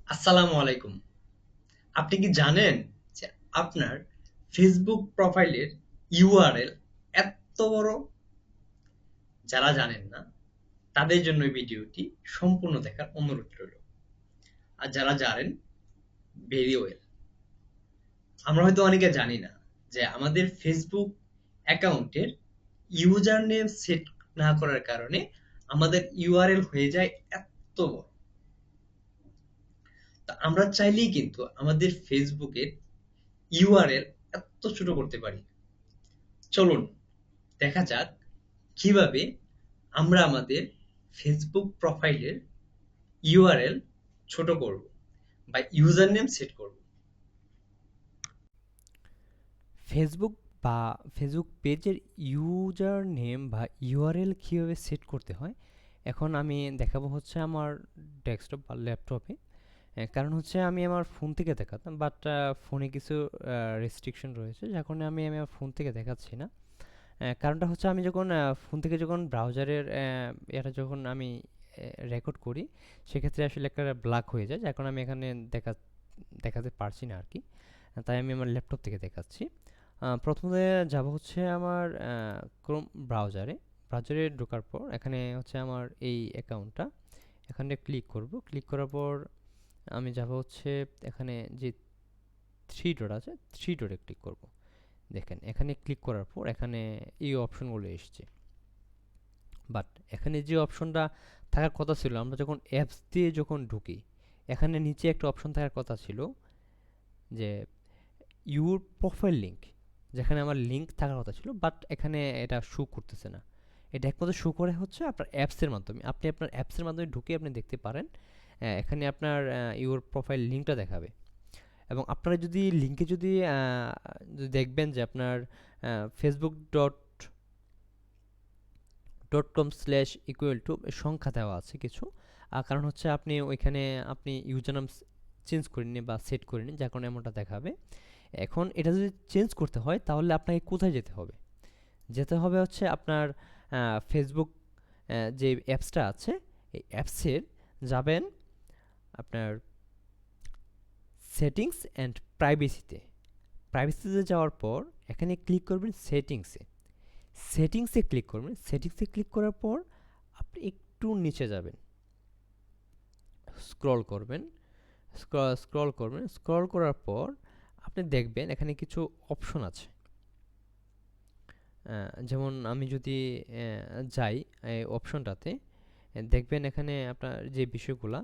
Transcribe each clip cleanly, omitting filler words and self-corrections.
আসসালামু আলাইকুম। আপনি কি জানেন যে আপনার ফেসবুক প্রোফাইলের ইউআরএল এত বড়? যারা জানেন না তাদের জন্য এই ভিডিওটি সম্পূর্ণ দেখার অনুরোধ রইল। আর যারা জানেন, ভেরি ওয়েল। আমরা হয়তো অনেকে জানি না যে আমাদের ফেসবুক অ্যাকাউন্টের ইউজার নেম সেট না করার কারণে আমাদের ইউআরএল হয়ে যায় এত বড়। তা আমরা চাইলেই কিন্তু আমাদের ফেসবুকের ইউআরএল এত ছোট করতে পারি। চলুন দেখা যাক কিভাবে আমরা আমাদের ফেসবুক প্রোফাইলের ইউআরএল ছোট করব বা ইউজার নেম সেট করব। ফেসবুক বা ফেসবুক পেজের ইউজার নেম বা ইউআরএল কীভাবে সেট করতে হয় এখন আমি দেখাবো হচ্ছে আমার ডেস্কটপ বা ল্যাপটপে। কারণ হচ্ছে আমি আমার ফোন থেকে দেখাতাম, বাট ফোনে কিছু রেস্ট্রিকশন রয়েছে, যার কারণে আমি আমার ফোন থেকে দেখাচ্ছি না। কারণটা হচ্ছে আমি যখন ফোন থেকে যখন ব্রাউজারের এটা যখন আমি রেকর্ড করি, সেক্ষেত্রে আসলে একটা ব্ল্যাক হয়ে যায়, যার কারণে আমি এখানে দেখাতে পারছি না আর কি। তাই আমি আমার ল্যাপটপ থেকে দেখাচ্ছি। প্রথমে যাব হচ্ছে আমার ক্রোম ব্রাউজারে। ব্রাউজারে ঢোকার পর এখানে হচ্ছে আমার এই অ্যাকাউন্টটা, এখানে ক্লিক করব। ক্লিক করার পর আমি যাব হচ্ছে এখানে যে থ্রি ডট আছে, থ্রি ডটে ক্লিক করব। দেখেন এখানে ক্লিক করার পর এখানে এই অপশনগুলো এসছে, বাট এখানে যে অপশনটা থাকার কথা ছিল, আমরা যখন অ্যাপস দিয়ে যখন ঢুকি, এখানে নিচে একটা অপশন থাকার কথা ছিল যে ইউর প্রোফাইল লিঙ্ক, যেখানে আমার লিঙ্ক থাকার কথা ছিল, বাট এখানে এটা শো করতেছে না। এটা একমাত্র শো করে হচ্ছে আপনার অ্যাপসের মাধ্যমে। আপনি আপনার অ্যাপসের মাধ্যমে ঢুকে আপনি দেখতে পারেন এখানে আপনার ইউর প্রোফাইল লিঙ্কটা দেখাবে। এবং আপনারা যদি লিঙ্কে যদি দেখবেন যে আপনার Facebook dot dot com slash equal to সংখ্যা দেওয়া আছে কিছু। কারণ হচ্ছে আপনি ওইখানে আপনি ইউজার নাম চেঞ্জ করেননি বা সেট করেননি, যার কারণে এমনটা দেখাবে। এখন এটা যদি চেঞ্জ করতে হয় তাহলে আপনাকে কোথায় যেতে হবে? যেতে হবে হচ্ছে আপনার ফেসবুক যে অ্যাপসটা আছে, এই অ্যাপসের যাবেন আপনার সেটিংস অ্যান্ড প্রাইভেসিতে। প্রাইভেসিতে যাওয়ার পর এখানে ক্লিক করবেন সেটিংসে। সেটিংসে ক্লিক করবেন। সেটিংসে ক্লিক করার পর আপনি একটু নিচে যাবেন, স্ক্রল করবেন, স্ক্রল করবেন। স্ক্রল করার পর আপনি দেখবেন এখানে কিছু অপশন আছে। যেমন আমি যদি যাই এই অপশনটাতে, দেখবেন এখানে আপনার যে বিষয়গুলা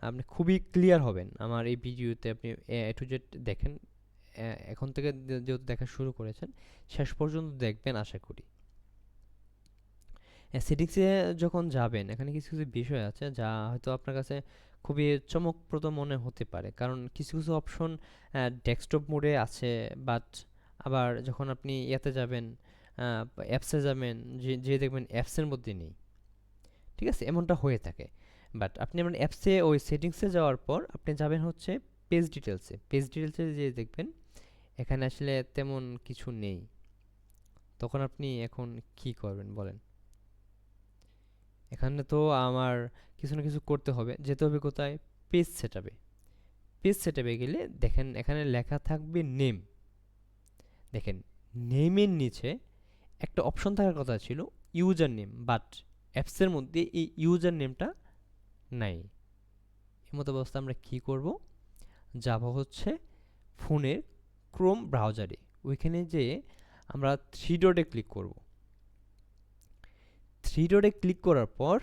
আপনি খুবই ক্লিয়ার হবেন আমার এই ভিডিওতে। আপনি এ টু জেড দেখেন, এখন থেকে যেহেতু দেখা শুরু করেছেন, শেষ পর্যন্ত দেখবেন আশা করি। সেটিংসে যখন যাবেন এখানে কিছু কিছু বিষয় আছে যা হয়তো আপনার কাছে খুবই চমকপ্রদ মনে হতে পারে, কারণ কিছু কিছু অপশন ডেস্কটপ মোডে আছে, বাট আবার যখন আপনি ইয়াতে যাবেন, অ্যাপসে যাবেন, যে দেখবেন অ্যাপসের মধ্যে নেই। ঠিক আছে, এমনটা হয়ে থাকে। বাট আপনি আমার অ্যাপসে ওই সেটিংসে যাওয়ার পর আপনি যাবেন হচ্ছে পেজ ডিটেলসে। পেজ ডিটেলসে যে দেখবেন এখানে আসলে তেমন কিছু নেই। তখন আপনি এখন কি করবেন বলেন? এখানে তো আমার কিছু না কিছু করতে হবে, যেতে হবে কোথায়? পেজ সেটআপে। পেজ সেটআপে গেলে দেখেন এখানে লেখা থাকবে নেম। দেখেন নেমের নিচে একটা অপশন থাকার কথা ছিল ইউজার নেম, বাট অ্যাপসের মধ্যে এই ইউজার নেমটা নাই। এমতো অবস্থা আমরা কি করব? যাব হচ্ছে ফোনের ক্রোম ব্রাউজারে। ওইখানে যেয়ে আমরা থ্রি ডটে ক্লিক করব। থ্রি ডটে ক্লিক করার পর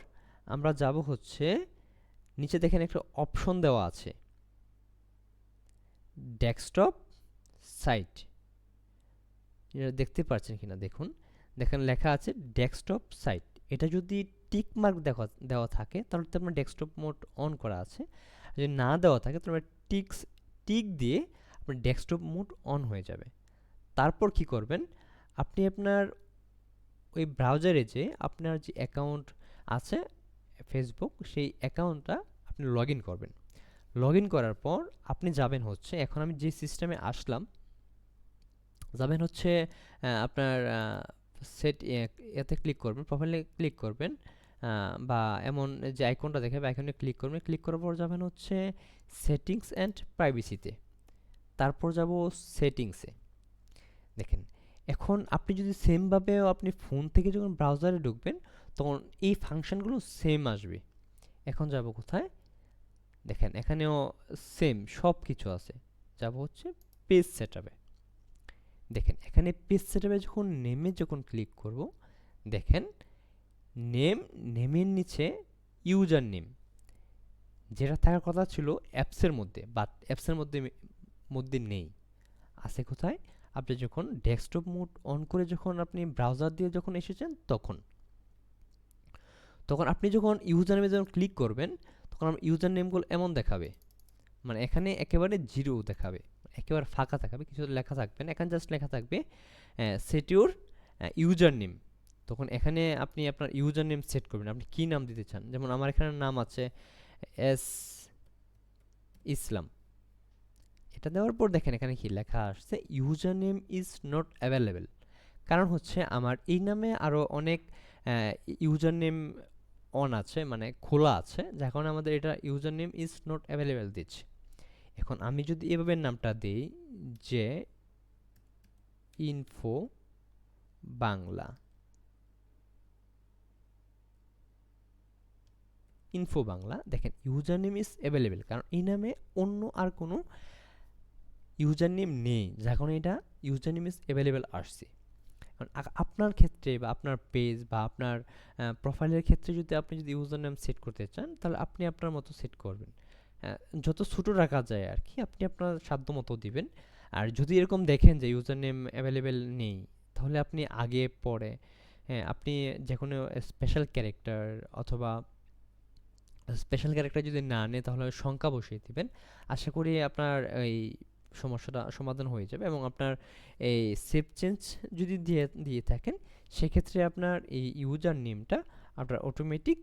আমরা যাব হচ্ছে নিচে, দেখেন একটা অপশন দেওয়া আছে ডেস্কটপ সাইট। এটা দেখতে পাচ্ছেন কিনা দেখুন। দেখেন লেখা আছে ডেস্কটপ সাইট। এটা যদি টিক মার্ক দেওয়া থাকে তাহলে তো আপনার ডেস্কটপ মোড অন করা আছে। যদি না দেওয়া থাকে তাহলে টিক দিয়ে আপনার ডেস্কটপ মোড অন হয়ে যাবে। তারপর কি করবেন? আপনি আপনার ওই ব্রাউজারে যে আপনার যে অ্যাকাউন্ট আছে ফেসবুক, সেই অ্যাকাউন্টটা আপনি লগ ইন করবেন। লগ ইন করার পর আপনি যাবেন হচ্ছে, এখন আমি যে সিস্টেমে আসলাম, যাবেন হচ্ছে আপনার সেট এতে ক্লিক করবেন, প্রোফাইলে ক্লিক করবেন। বা এমন যে আইকনটা দেখাবে, আইকনে ক্লিক করবেন, ক্লিক করার পর যাবেন হচ্ছে সেটিংস অ্যান্ড প্রাইভেসিতে, তারপর যাব সেটিংসে। দেখেন, এখন আপনি যদি সেমভাবেও আপনি ফোন থেকে যখন ব্রাউজারে ঢুকবেন তখন এই ফাংশনগুলো সেম আসবে। এখন যাব কোথায়, দেখেন এখানেও সেম সব কিছু আছে। যাব হচ্ছে পেজ সেটআপে। দেখেন এখানে পেজ সেটআপে যখন নেমে যখন ক্লিক করব, দেখেন নেম, নেমের নিচে ইউজার নেম যেটা থাকার কথা ছিল অ্যাপসের মধ্যে, বাট অ্যাপসের মধ্যে মধ্যে নেই, আছে কোথায়, আপনি যখন ডেস্কটপ মোড অন করে যখন আপনি ব্রাউজার দিয়ে যখন এসেছেন তখন তখন আপনি যখন ইউজার নেমে যখন ক্লিক করবেন তখন ইউজার নেমগুলো এমন দেখাবে, মানে এখানে একেবারে জিরো দেখাবে, একেবারে ফাঁকা দেখাবে, কিছু লেখা থাকবে না, এখানে জাস্ট লেখা থাকবে সেট ইউর ইউজার নেম। তখন এখানে আপনি আপনার ইউজার নেম সেট করবেন, আপনি কী নাম দিতে চান। যেমন আমার এখানে নাম আছে এস ইসলাম। এটা দেওয়ার পর দেখেন এখানে কি লেখা আসছে, user name is not available. কারণ হচ্ছে আমার এই নামে আরও অনেক ইউজার নেম অন আছে, মানে খোলা আছে, যার কারণে আমাদের এটা user name is not available দিচ্ছে। এখন আমি যদি এভাবে নামটা দিই যে ইনফো বাংলা, ইনফো বাংলা, দেখেন ইউজার নেম ইজ অ্যাভেলেবেল, কারণ এই নামে অন্য আর কোনো ইউজার নেম নেই, যার কারণে এটা ইউজার নেম ইজ অ্যাভেলেবেল আসছে। কারণ আপনার ক্ষেত্রে বা আপনার পেজ বা আপনার প্রোফাইলের ক্ষেত্রে যদি আপনি যদি ইউজার নেম সেট করতে চান তাহলে আপনি আপনার মতো সেট করবেন। যত ছোটো রাখা যায় আর কি, আপনি আপনার সাধ্য মতো দিবেন। আর যদি এরকম দেখেন যে ইউজার নেম অ্যাভেলেবেল নেই, তাহলে আপনি আগে পরে, হ্যাঁ, আপনি যে কোনো স্পেশাল ক্যারেক্টার অথবা স্পেশাল ক্যারেক্টার যদি না নেয় তাহলে সংখ্যা বসিয়ে দিবেন। আশা করি আপনার এই সমস্যাটা সমাধান হয়ে যাবে, এবং আপনার এই সেভ চেঞ্জ যদি দিয়ে দিয়ে থাকেন সেক্ষেত্রে আপনার এই ইউজার নেমটা আপনার অটোমেটিক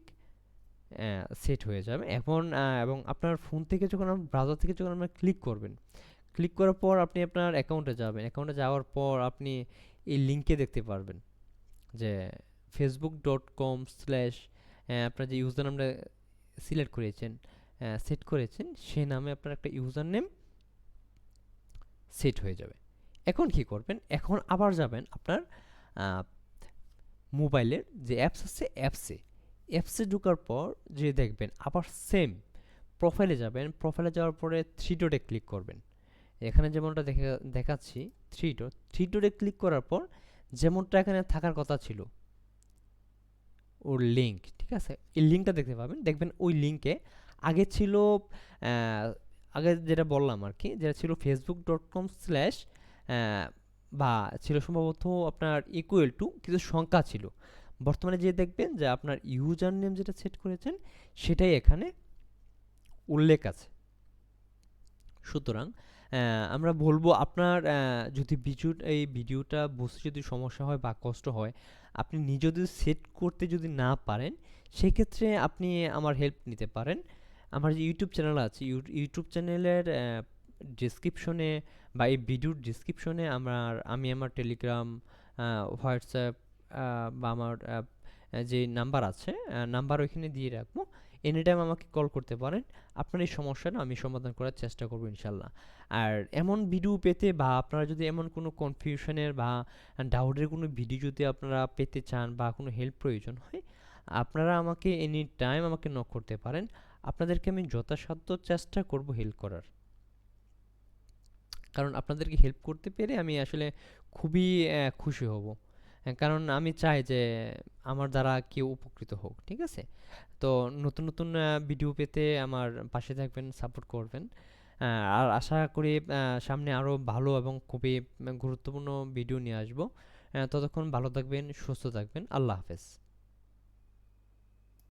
সেট হয়ে যাবে। এখন এবং আপনার ফোন থেকে যখন ব্রাউজার থেকে যখন আপনার ক্লিক করবেন, ক্লিক করার পর আপনি আপনার অ্যাকাউন্টে যাবেন, অ্যাকাউন্টে যাওয়ার পর আপনি এই লিঙ্কে দেখতে পারবেন যে facebook.com/ আপনার যে ইউজার নামটা সিলেক্ট করেছেন, সেট করেছেন, সে নামে আপনার একটা ইউজার নেম সেট হয়ে যাবে। এখন কি করবেন, এখন আবার যাবেন আপনার মোবাইলের যে অ্যাপস আছে অ্যাপসে, অ্যাপসে ঢোকার পর যে দেখবেন আবার সেম প্রোফাইলে যাবেন, প্রোফাইলে যাওয়ার পরে থ্রি ডটে ক্লিক করবেন। এখানে যেমনটা দেখাচ্ছি থ্রি ডটে ক্লিক করার পর যেমনটা এখানে থাকার কথা ছিল ওর লিঙ্ক, ঠিক আছে, এই লিঙ্কটা দেখতে পাবেন। দেখবেন ওই লিঙ্কে আগে ছিল আগে যেটা বললাম আর কি, যেটা ছিল facebook.com/ বা ছিল সম্ভবত আপনার ইকুয়াল টু কিছু সংখ্যা ছিল। বর্তমানে যে দেখবেন যে আপনার ইউজার নেম যেটা সেট করেছেন সেটাই এখানে উল্লেখ আছে। সুতরাং আমরা বলবো আপনার যদি এই ভিডিওটা বুঝতে যদি সমস্যা হয় বা কষ্ট হয়, আপনি নিজে যদি সেট করতে যদি না পারেন সেক্ষেত্রে আপনি আমার হেল্প নিতে পারেন। আমার যে ইউটিউব চ্যানেল আছে ইউটিউব চ্যানেলের ডিসক্রিপশনে বা এই ভিডিওর ডিসক্রিপশনে আমি আমার টেলিগ্রাম, হোয়াটসঅ্যাপ বা আমার যে নাম্বার আছে নাম্বার ওইখানে দিয়ে রাখবো। এনি টাইম আমাকে কল করতে পারেন, আপনার এই সমস্যাটা আমি সমাধান করার চেষ্টা করবো ইনশাল্লাহ। আর এমন ভিডিও পেতে বা আপনারা যদি এমন কোনো কনফিউশনের বা ডাউটের কোনো ভিডিও যদি আপনারা পেতে চান বা কোনো হেল্প প্রয়োজন হয়, আপনারা আমাকে এনি টাইম আমাকে নক করতে পারেন। আপনাদেরকে আমি যথাসাধ্য চেষ্টা করব হেল্প করার, কারণ আপনাদেরকে হেল্প করতে পেরে আমি আসলে খুবই খুশি হব। কারণ আমি চাই যে আমার দ্বারা কেউ উপকৃত হোক, ঠিক আছে? তো নতুন নতুন ভিডিও পেতে আমার পাশে থাকবেন, সাপোর্ট করবেন। আর আশা করি সামনে আরও ভালো এবং খুবই গুরুত্বপূর্ণ ভিডিও নিয়ে আসবো। ততক্ষণ ভালো থাকবেন, সুস্থ থাকবেন। আল্লাহ হাফেজ।